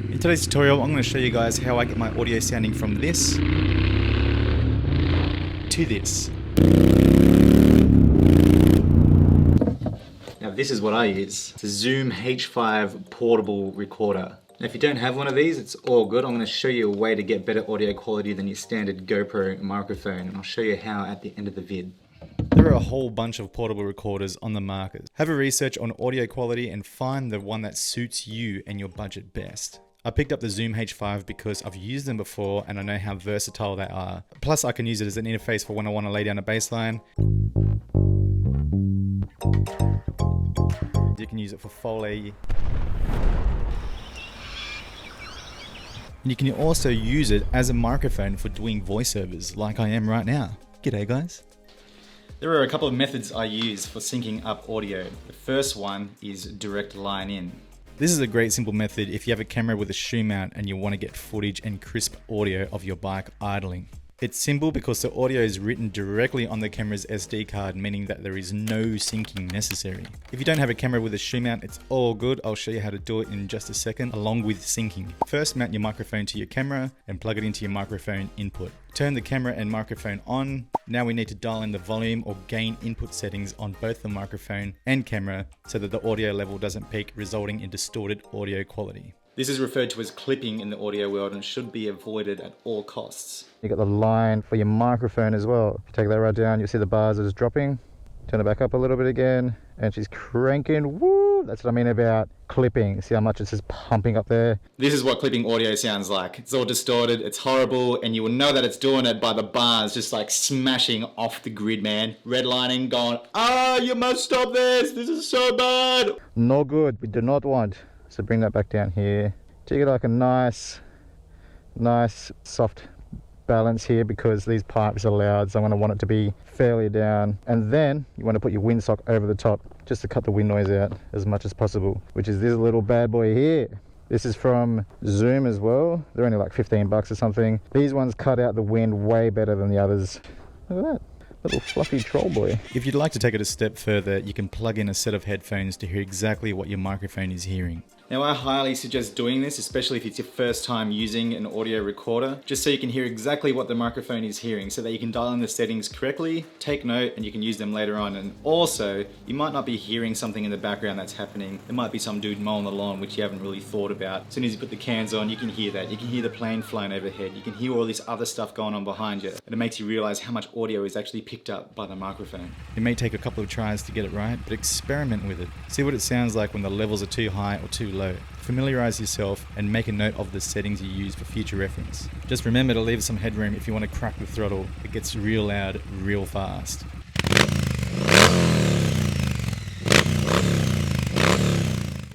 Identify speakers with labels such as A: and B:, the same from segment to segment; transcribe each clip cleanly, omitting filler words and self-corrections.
A: In today's tutorial, I'm going to show you guys how I get my audio sounding from this to this. Now this is what I use. It's a Zoom H5 portable recorder. Now if you don't have one of these, it's all good. I'm going to show you a way to get better audio quality than your standard GoPro microphone, and I'll show you how at the end of the vid. There are a whole bunch of portable recorders on the market. Have a research on audio quality and find the one that suits you and your budget best. I picked up the Zoom H5 because I've used them before and I know how versatile they are. Plus I can use it as an interface for when I want to lay down a bass line. You can use it for Foley. And you can also use it as a microphone for doing voiceovers like I am right now. G'day guys. There are a couple of methods I use for syncing up audio. The first one is direct line in. This is a great simple method if you have a camera with a shoe mount and you want to get footage and crisp audio of your bike idling. It's simple because the audio is written directly on the camera's SD card, meaning that there is no syncing necessary. If you don't have a camera with a shoe mount, it's all good. I'll show you how to do it in just a second, along with syncing. First, mount your microphone to your camera and plug it into your microphone input. Turn the camera and microphone on. Now we need to dial in the volume or gain input settings on both the microphone and camera so that the audio level doesn't peak, resulting in distorted audio quality. This is referred to as clipping in the audio world and should be avoided at all costs. You got the line for your microphone as well. If you take that right down, you'll see the bars is dropping. Turn it back up a little bit again, and she's cranking. Woo! That's what I mean about clipping. See how much it's just pumping up there? This is what clipping audio sounds like. It's all distorted, it's horrible, and you will know that it's doing it by the bars just like smashing off the grid, man. Redlining, going, you must stop this is so bad. No good, we do not want. So bring that back down here. So you get like a nice soft balance here because these pipes are loud, so I'm going to want it to be fairly down. And then you want to put your windsock over the top just to cut the wind noise out as much as possible, which is this little bad boy here. This is from Zoom as well. They're only like 15 bucks or something. These ones cut out the wind way better than the others. Look at that. Little fluffy troll boy. If you'd like to take it a step further, you can plug in a set of headphones to hear exactly what your microphone is hearing. Now I highly suggest doing this, especially if it's your first time using an audio recorder, just so you can hear exactly what the microphone is hearing so that you can dial in the settings correctly, take note, and you can use them later on. And also, you might not be hearing something in the background that's happening. There might be some dude mowing the lawn which you haven't really thought about. As soon as you put the cans on, you can hear that. You can hear the plane flying overhead. You can hear all this other stuff going on behind you. And it makes you realize how much audio is actually picked up by the microphone. It may take a couple of tries to get it right, but experiment with it. See what it sounds like when the levels are too high or too low. Familiarize yourself and make a note of the settings you use for future reference. Just remember to leave some headroom if you want to crack the throttle. It gets real loud real fast.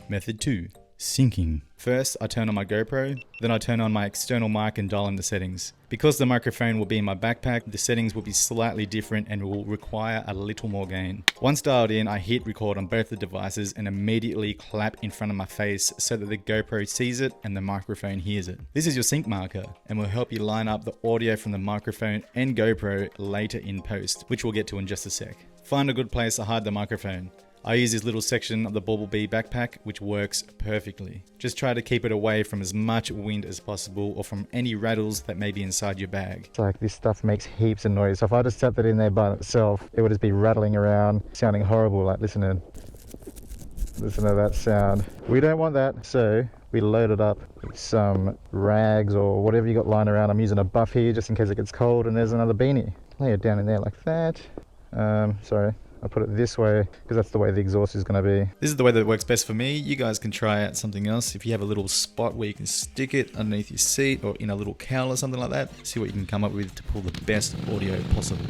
A: Method 2. Syncing. First, I turn on my GoPro, then I turn on my external mic and dial in the settings. Because the microphone will be in my backpack, the settings will be slightly different and will require a little more gain. Once dialed in, I hit record on both the devices and immediately clap in front of my face so that the GoPro sees it and the microphone hears it. This is your sync marker and will help you line up the audio from the microphone and GoPro later in post, which we'll get to in just a sec. Find a good place to hide the microphone. I use this little section of the Bumblebee backpack, which works perfectly. Just try to keep it away from as much wind as possible or from any rattles that may be inside your bag. It's like this stuff makes heaps of noise. So if I just set that in there by itself, it would just be rattling around, sounding horrible. Like listen to that sound. We don't want that, so we load it up with some rags or whatever you got lying around. I'm using a buff here just in case it gets cold, and there's another beanie. Lay it down in there like that. Sorry. I put it this way because that's the way the exhaust is going to be. This is the way that works best for me. You guys can try out something else. If you have a little spot where you can stick it underneath your seat or in a little cowl or something like that, see what you can come up with to pull the best audio possible.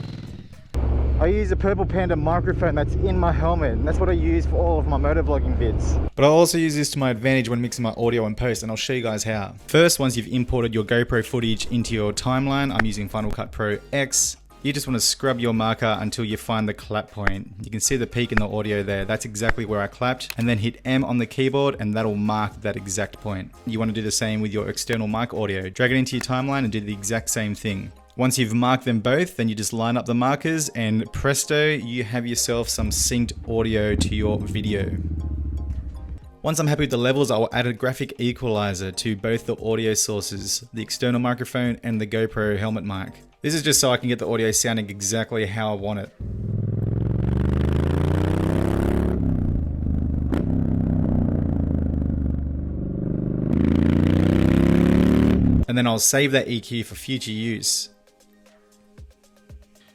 A: I use a Purple Panda microphone that's in my helmet, and that's what I use for all of my motovlogging vids. But I also use this to my advantage when mixing my audio and post, and I'll show you guys how. First, once you've imported your GoPro footage into your timeline, I'm using Final Cut Pro X. You just want to scrub your marker until you find the clap point. You can see the peak in the audio there. That's exactly where I clapped. And then hit M on the keyboard and that'll mark that exact point. You want to do the same with your external mic audio. Drag it into your timeline and do the exact same thing. Once you've marked them both, then you just line up the markers and presto, you have yourself some synced audio to your video. Once I'm happy with the levels, I will add a graphic equalizer to both the audio sources, the external microphone and the GoPro helmet mic. This is just so I can get the audio sounding exactly how I want it. And then I'll save that EQ for future use.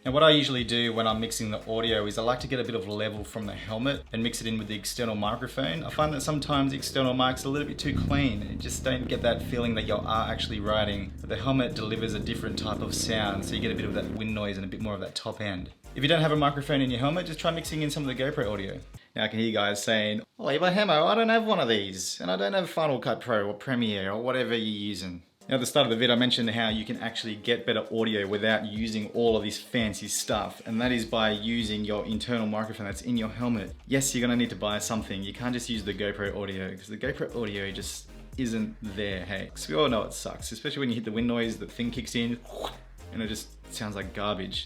A: Now what I usually do when I'm mixing the audio is I like to get a bit of level from the helmet and mix it in with the external microphone. I find that sometimes the external mic's a little bit too clean. You just don't get that feeling that you are actually riding. But the helmet delivers a different type of sound, so you get a bit of that wind noise and a bit more of that top end. If you don't have a microphone in your helmet, just try mixing in some of the GoPro audio. Now I can hear you guys saying, "Oh, but Hamo, I don't have one of these, and I don't have Final Cut Pro or Premiere or whatever you're using." Now at the start of the vid I mentioned how you can actually get better audio without using all of this fancy stuff, and that is by using your internal microphone that's in your helmet. Yes, you're gonna need to buy something. You can't just use the GoPro audio because the GoPro audio just isn't there, hey. Because we all know it sucks, especially when you hit the wind noise, the thing kicks in and it just sounds like garbage.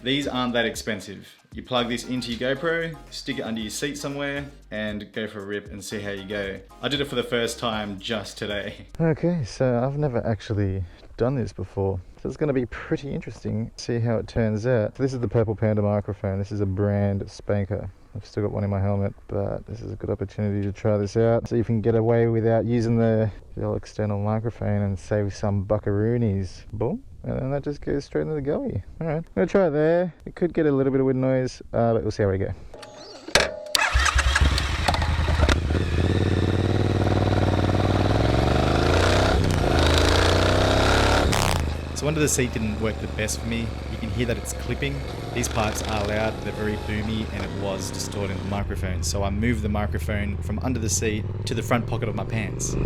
A: These aren't that expensive. You plug this into your GoPro, stick it under your seat somewhere, and go for a rip and see how you go. I did it for the first time just today.
B: Okay, so I've never actually done this before. So it's gonna be pretty interesting to see how it turns out. So this is the Purple Panda microphone. This is a brand spanker. I've still got one in my helmet, but this is a good opportunity to try this out. See if you can get away without using the old external microphone and save some buckaroonies. Boom. And then that just goes straight into the gully. Alright, I'm gonna try it there. It could get a little bit of wind noise, but we'll see how we go.
A: So under the seat didn't work the best for me. You can hear that it's clipping. These pipes are loud, they're very boomy, and it was distorting the microphone. So I moved the microphone from under the seat to the front pocket of my pants.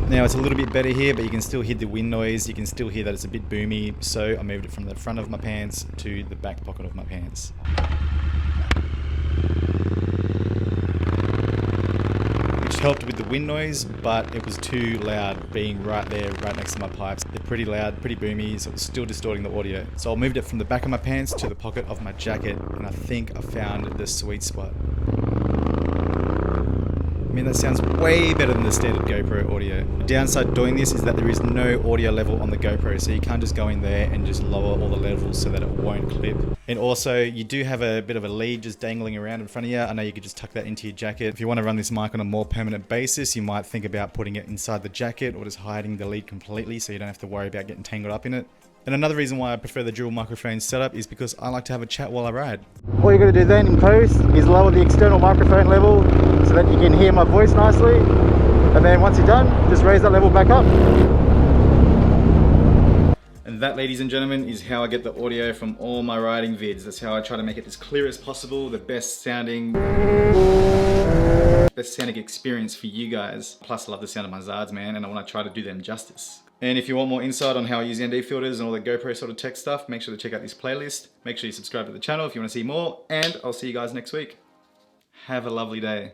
A: Now it's a little bit better here, but you can still hear the wind noise. You can still hear that it's a bit boomy. So I moved it from the front of my pants to the back pocket of my pants. Which helped with the wind noise, but it was too loud being right there, right next to my pipes. They're pretty loud, pretty boomy, so it's still distorting the audio. So I moved it from the back of my pants to the pocket of my jacket, and I think I found the sweet spot. I mean, that sounds way better than the standard GoPro audio. The downside doing this is that there is no audio level on the GoPro, so you can't just go in there and just lower all the levels so that it won't clip. And also, you do have a bit of a lead just dangling around in front of you. I know you could just tuck that into your jacket. If you want to run this mic on a more permanent basis, you might think about putting it inside the jacket or just hiding the lead completely so you don't have to worry about getting tangled up in it. And another reason why I prefer the dual microphone setup is because I like to have a chat while I ride.
B: What you're going to do then in post is lower the external microphone level so that you can hear my voice nicely. And then once you're done, just raise that level back up.
A: And that, ladies and gentlemen, is how I get the audio from all my riding vids. That's how I try to make it as clear as possible, the best sounding experience for you guys. Plus I love the sound of my Zards, man, and I want to try to do them justice. And if you want more insight on how I use ND filters and all the GoPro sort of tech stuff, make sure to check out this playlist. Make sure you subscribe to the channel if you want to see more, and I'll see you guys next week. Have a lovely day.